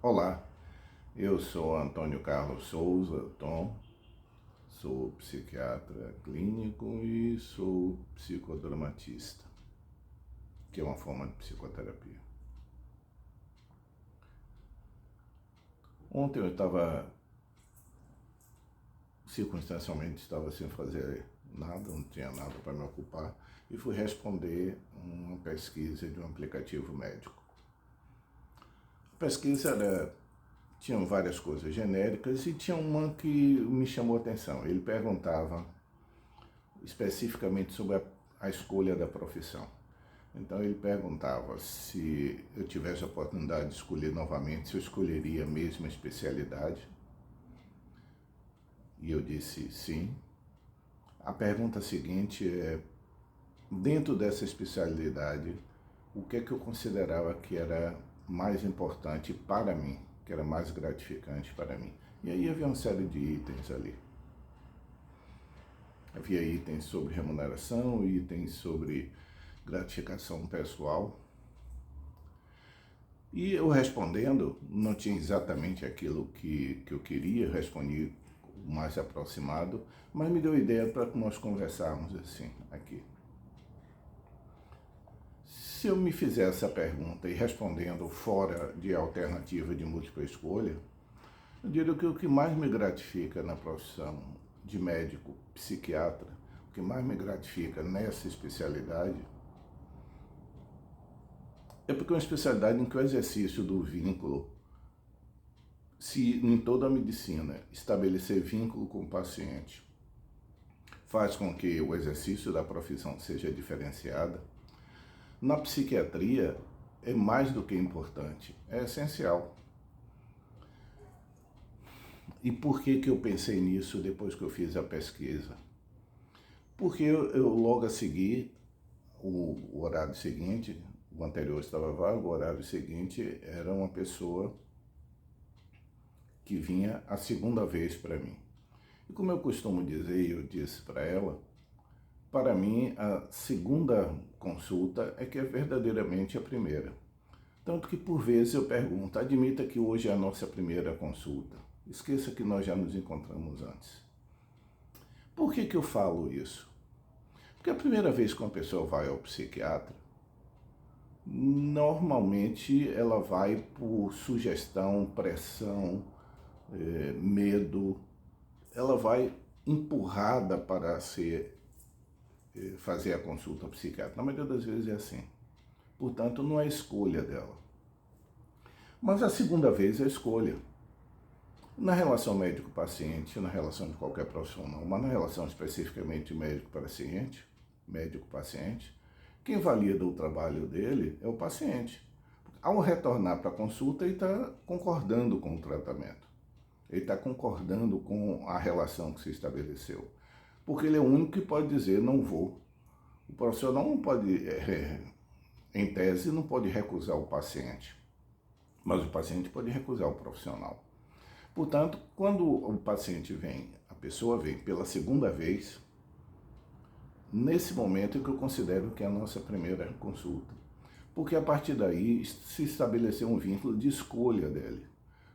Olá, eu sou Antônio Carlos Souza, Tom, sou psiquiatra clínico e sou psicodramatista, que é uma forma de psicoterapia. Ontem eu circunstancialmente estava sem fazer nada, não tinha nada para me ocupar e fui responder uma pesquisa de um aplicativo médico. A pesquisa tinha várias coisas genéricas e tinha uma que me chamou a atenção. Ele perguntava especificamente sobre a escolha da profissão. Então ele perguntava se eu tivesse a oportunidade de escolher novamente, se eu escolheria a mesma especialidade. E eu disse sim. A pergunta seguinte é, dentro dessa especialidade, o que é que eu considerava que era mais importante para mim, que era mais gratificante para mim. E aí havia uma série de itens ali. Havia itens sobre remuneração, itens sobre gratificação pessoal. E eu respondendo, não tinha exatamente aquilo que eu queria, respondi o mais aproximado, mas me deu ideia para nós conversarmos assim, aqui. Se eu me fizer essa pergunta e respondendo fora de alternativa de múltipla escolha, eu diria que o que mais me gratifica na profissão de médico psiquiatra, o que mais me gratifica nessa especialidade, é porque é uma especialidade em que o exercício do vínculo, se em toda a medicina estabelecer vínculo com o paciente, faz com que o exercício da profissão seja diferenciada, na psiquiatria é mais do que importante, é essencial. E por que eu pensei nisso depois que eu fiz a pesquisa? Porque eu logo a seguir, o horário seguinte, o anterior estava vago, o horário seguinte era uma pessoa que vinha a segunda vez para mim. E como eu costumo dizer, eu disse para ela, para mim a segunda consulta é que é verdadeiramente a primeira. Tanto que por vezes eu pergunto, admita que hoje é a nossa primeira consulta. Esqueça que nós já nos encontramos antes. Por que eu falo isso? Porque a primeira vez que uma pessoa vai ao psiquiatra, normalmente ela vai por sugestão, pressão, medo, ela vai empurrada para fazer a consulta ao psiquiatra. Na maioria das vezes é assim. Portanto, não é escolha dela. Mas a segunda vez é escolha. Na relação médico-paciente, na relação de qualquer profissional, mas na relação especificamente médico-paciente, quem valida o trabalho dele é o paciente. Ao retornar para a consulta, ele está concordando com o tratamento. Ele está concordando com a relação que se estabeleceu. Porque ele é o único que pode dizer, não vou. O profissional não pode, em tese, não pode recusar o paciente. Mas o paciente pode recusar o profissional. Portanto, quando o paciente vem, a pessoa vem pela segunda vez, nesse momento é que eu considero que é a nossa primeira consulta. Porque a partir daí se estabeleceu um vínculo de escolha dele.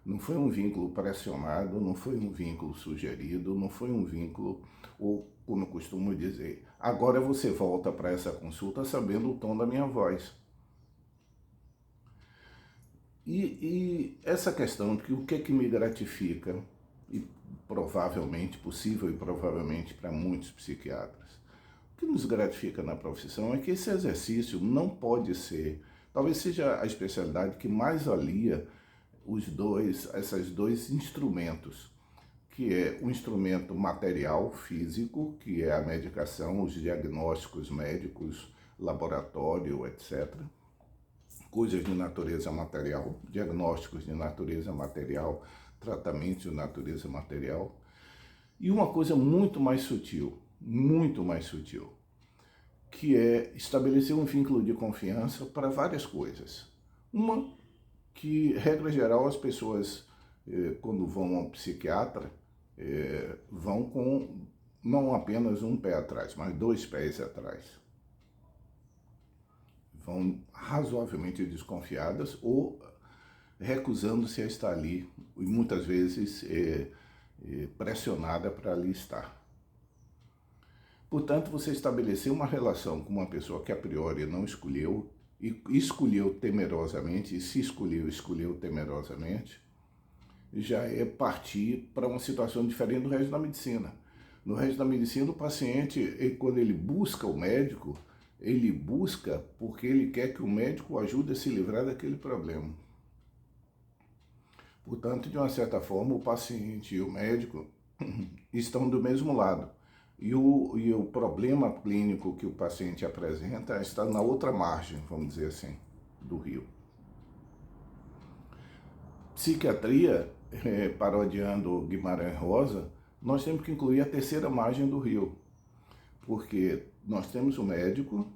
Não foi um vínculo pressionado, não foi um vínculo sugerido, não foi um vínculo, ou como eu costumo dizer, agora você volta para essa consulta sabendo o tom da minha voz. E essa questão de o que é que me gratifica, e provavelmente, possível e provavelmente para muitos psiquiatras, o que nos gratifica na profissão é que esse exercício não pode ser, talvez seja a especialidade que mais alia esses dois instrumentos, que é o instrumento material, físico, que é a medicação, os diagnósticos médicos, laboratório, etc., coisas de natureza material, diagnósticos de natureza material, tratamentos de natureza material, e uma coisa muito mais sutil, que é estabelecer um vínculo de confiança para várias coisas. Uma que, regra geral, as pessoas, quando vão ao psiquiatra, vão com não apenas um pé atrás, mas dois pés atrás. Vão razoavelmente desconfiadas ou recusando-se a estar ali e muitas vezes pressionada para ali estar. Portanto, você estabeleceu uma relação com uma pessoa que a priori não escolheu, e escolheu temerosamente, e se escolheu, escolheu temerosamente, já é partir para uma situação diferente do resto da medicina. No resto da medicina, o paciente, quando ele busca o médico, ele busca porque ele quer que o médico o ajude a se livrar daquele problema. Portanto, de uma certa forma, o paciente e o médico estão do mesmo lado. E o problema clínico que o paciente apresenta está na outra margem, vamos dizer assim, do rio. Psiquiatria, parodiando Guimarães Rosa, nós temos que incluir a terceira margem do rio. Porque nós temos o médico,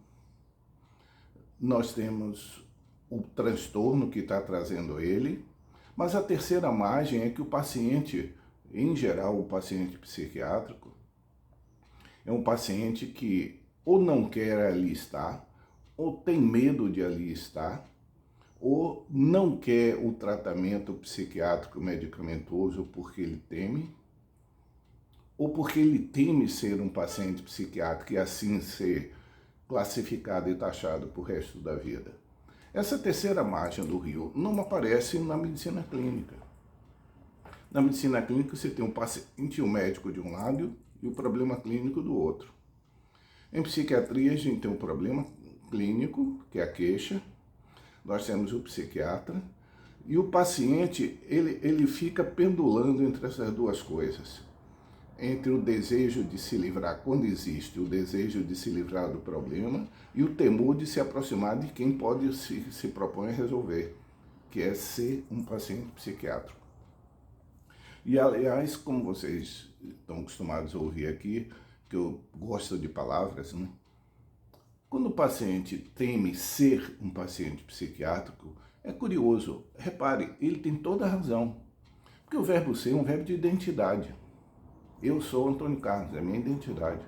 nós temos o transtorno que está trazendo ele, mas a terceira margem é que o paciente, em geral o paciente psiquiátrico, é um paciente que ou não quer ali estar, ou tem medo de ali estar, ou não quer o tratamento psiquiátrico medicamentoso porque ele teme, ou porque ele teme ser um paciente psiquiátrico e assim ser classificado e taxado para o resto da vida. Essa terceira margem do rio não aparece na medicina clínica. Na medicina clínica você tem um paciente e um médico de um lado e o problema clínico do outro. Em psiquiatria a gente tem um problema clínico, que é a queixa, nós temos o psiquiatra, e o paciente ele fica pendulando entre essas duas coisas. Entre o desejo de se livrar, quando existe o desejo de se livrar do problema, e o temor de se aproximar de quem pode se propõe a resolver, que é ser um paciente psiquiátrico. E, aliás, como vocês estão acostumados a ouvir aqui, que eu gosto de palavras, né? Quando o paciente teme ser um paciente psiquiátrico, é curioso. Repare, ele tem toda a razão. Porque o verbo ser é um verbo de identidade. Eu sou Antônio Carlos, é minha identidade.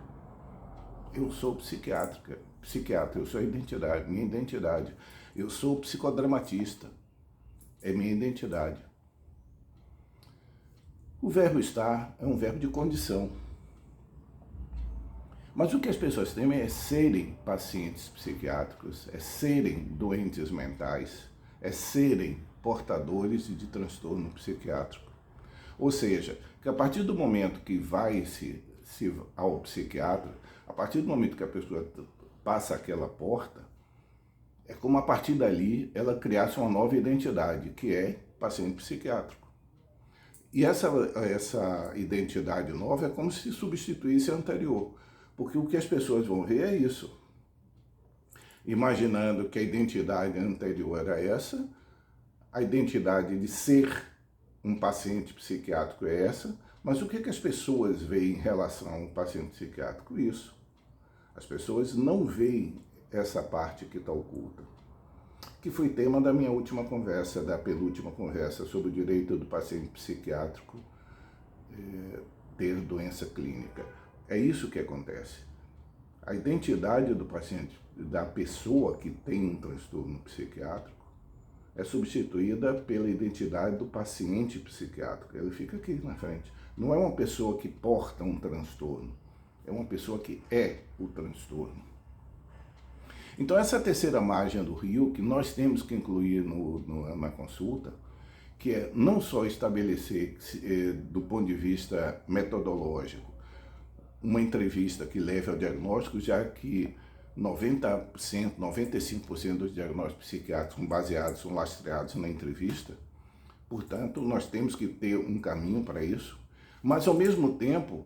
Eu sou psiquiatra, eu sou a identidade, minha identidade. Eu sou psicodramatista, é minha identidade. O verbo estar é um verbo de condição. Mas o que as pessoas temem é serem pacientes psiquiátricos, é serem doentes mentais, é serem portadores de transtorno psiquiátrico. Ou seja, que a partir do momento que vai-se ao psiquiatra, a partir do momento que a pessoa passa aquela porta, é como a partir dali ela criasse uma nova identidade, que é paciente psiquiátrico. E essa identidade nova é como se substituísse a anterior, porque o que as pessoas vão ver é isso. Imaginando que a identidade anterior era essa, a identidade de ser um paciente psiquiátrico é essa, mas o que as pessoas veem em relação a um paciente psiquiátrico? Isso. As pessoas não veem essa parte que está oculta, que foi tema da minha última conversa, da penúltima conversa, sobre o direito do paciente psiquiátrico ter doença clínica. É isso que acontece. A identidade do paciente, da pessoa que tem um transtorno psiquiátrico, é substituída pela identidade do paciente psiquiátrico. Ele fica aqui na frente. Não é uma pessoa que porta um transtorno, é uma pessoa que é o transtorno. Então essa terceira margem do rio, que nós temos que incluir na consulta, que é não só estabelecer, do ponto de vista metodológico, uma entrevista que leve ao diagnóstico, já que 90%, 95% dos diagnósticos psiquiátricos são baseados, são lastreados na entrevista. Portanto, nós temos que ter um caminho para isso. Mas, ao mesmo tempo,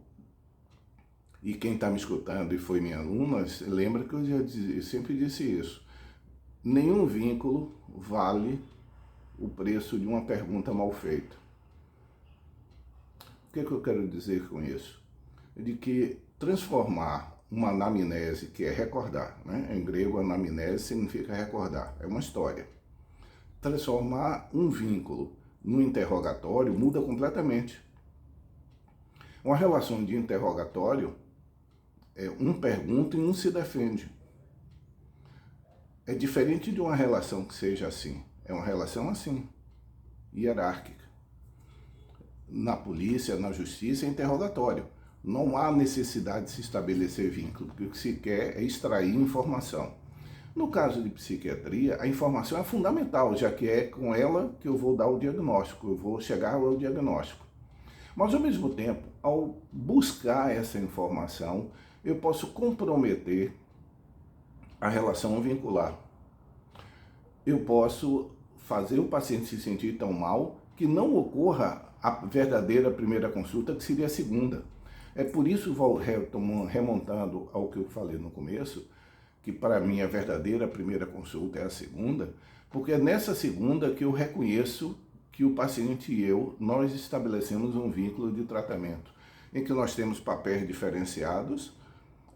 e quem está me escutando e foi minha aluna, lembra que eu sempre disse isso. Nenhum vínculo vale o preço de uma pergunta mal feita. O que eu quero dizer com isso? De que transformar uma anamnese, que é recordar, né? Em grego, anamnese significa recordar, é uma história. Transformar um vínculo no interrogatório muda completamente. Uma relação de interrogatório é um pergunta e um se defende. É diferente de uma relação que seja assim. É uma relação assim. hierárquica. Na polícia, na justiça, é interrogatório. Não há necessidade de se estabelecer vínculo, porque o que se quer é extrair informação. No caso de psiquiatria, a informação é fundamental, já que é com ela que eu vou dar o diagnóstico, eu vou chegar ao diagnóstico. Mas, ao mesmo tempo, ao buscar essa informação, eu posso comprometer a relação vincular. Eu posso fazer o paciente se sentir tão mal que não ocorra a verdadeira primeira consulta, que seria a segunda. É por isso, remontando ao que eu falei no começo, que para mim a verdadeira primeira consulta é a segunda, porque é nessa segunda que eu reconheço que o paciente e eu, nós estabelecemos um vínculo de tratamento, em que nós temos papéis diferenciados,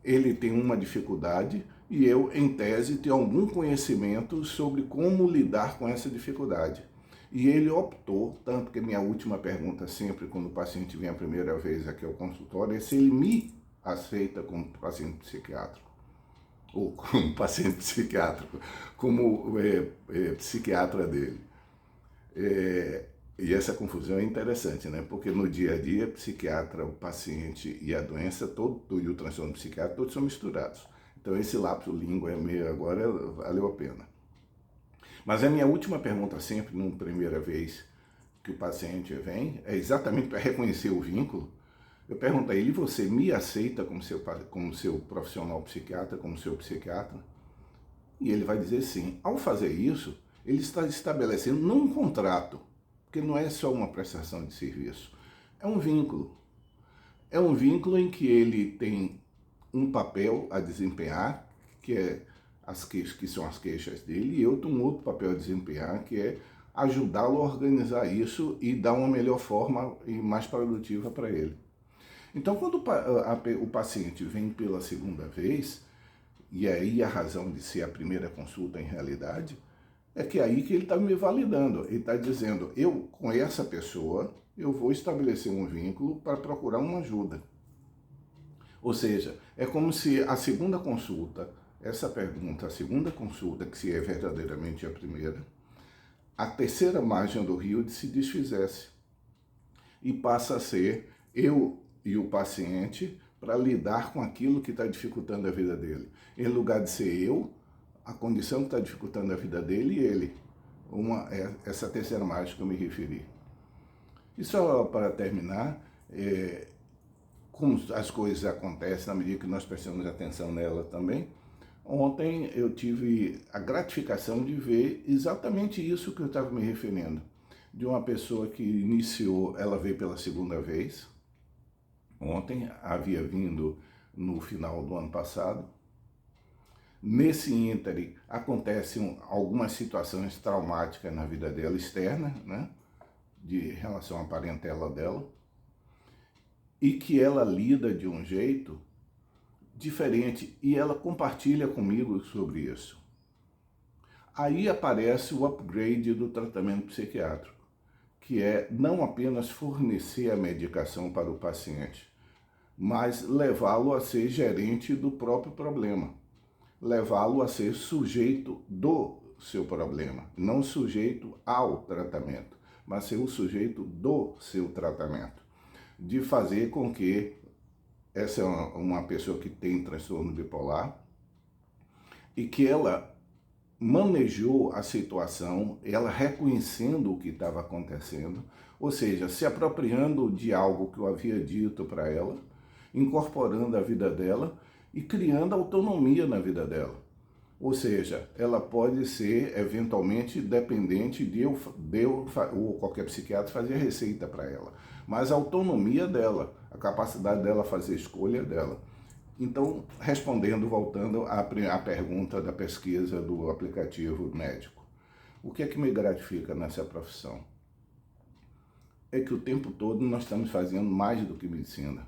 ele tem uma dificuldade e eu, em tese, tenho algum conhecimento sobre como lidar com essa dificuldade. E ele optou, tanto que minha última pergunta sempre, quando o paciente vem a primeira vez aqui ao consultório, é se ele me aceita como paciente psiquiátrico, ou como paciente psiquiátrico, como psiquiatra dele. E essa confusão é interessante, né? Porque no dia a dia, psiquiatra, o paciente e a doença, e o transtorno psiquiátrico, todos são misturados. Então esse lapso língua é meio agora valeu a pena. Mas a minha última pergunta sempre, numa primeira vez que o paciente vem, é exatamente para reconhecer o vínculo. Eu pergunto a ele: você me aceita como seu profissional psiquiatra, como seu psiquiatra? E ele vai dizer sim. Ao fazer isso, ele está estabelecendo não um contrato, porque não é só uma prestação de serviço, é um vínculo. É um vínculo em que ele tem um papel a desempenhar, que são as queixas dele, e eu tenho um outro papel a desempenhar, que é ajudá-lo a organizar isso e dar uma melhor forma e mais produtiva para ele. Então, quando o paciente vem pela segunda vez, e aí a razão de ser a primeira consulta em realidade, é que é aí que ele está me validando. Ele está dizendo: eu, com essa pessoa, eu vou estabelecer um vínculo para procurar uma ajuda. Ou seja, é como se a segunda consulta, essa pergunta, a segunda consulta, que se é verdadeiramente a primeira, a terceira margem do rio se desfizesse e passa a ser eu e o paciente para lidar com aquilo que está dificultando a vida dele. Em lugar de ser eu, a condição que está dificultando a vida dele e ele. Essa terceira margem que eu me referi. E só para terminar, como as coisas acontecem na medida que nós prestamos atenção nela também, ontem eu tive a gratificação de ver exatamente isso que eu estava me referindo. De uma pessoa que iniciou, ela veio pela segunda vez, ontem, havia vindo no final do ano passado. Nesse ínterim, acontecem algumas situações traumáticas na vida dela, externa, né, de relação à parentela dela, e que ela lida de um jeito diferente, e ela compartilha comigo sobre isso. Aí aparece o upgrade do tratamento psiquiátrico, que é não apenas fornecer a medicação para o paciente, mas levá-lo a ser gerente do próprio problema, levá-lo a ser sujeito do seu problema, não sujeito ao tratamento, mas ser o sujeito do seu tratamento, de fazer com que essa é uma pessoa que tem transtorno bipolar e que ela manejou a situação, ela reconhecendo o que estava acontecendo, ou seja, se apropriando de algo que eu havia dito para ela, incorporando a vida dela e criando autonomia na vida dela. Ou seja, ela pode ser eventualmente dependente de eu ou qualquer psiquiatra fazer receita para ela, mas a autonomia dela, a capacidade dela fazer escolha dela. Então, voltando à pergunta da pesquisa do aplicativo médico, o que é que me gratifica nessa profissão? É que o tempo todo nós estamos fazendo mais do que medicina.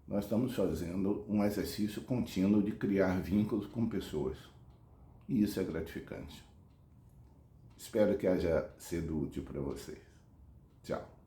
Nós estamos fazendo um exercício contínuo de criar vínculos com pessoas. E isso é gratificante. Espero que haja sido útil para vocês. Tchau.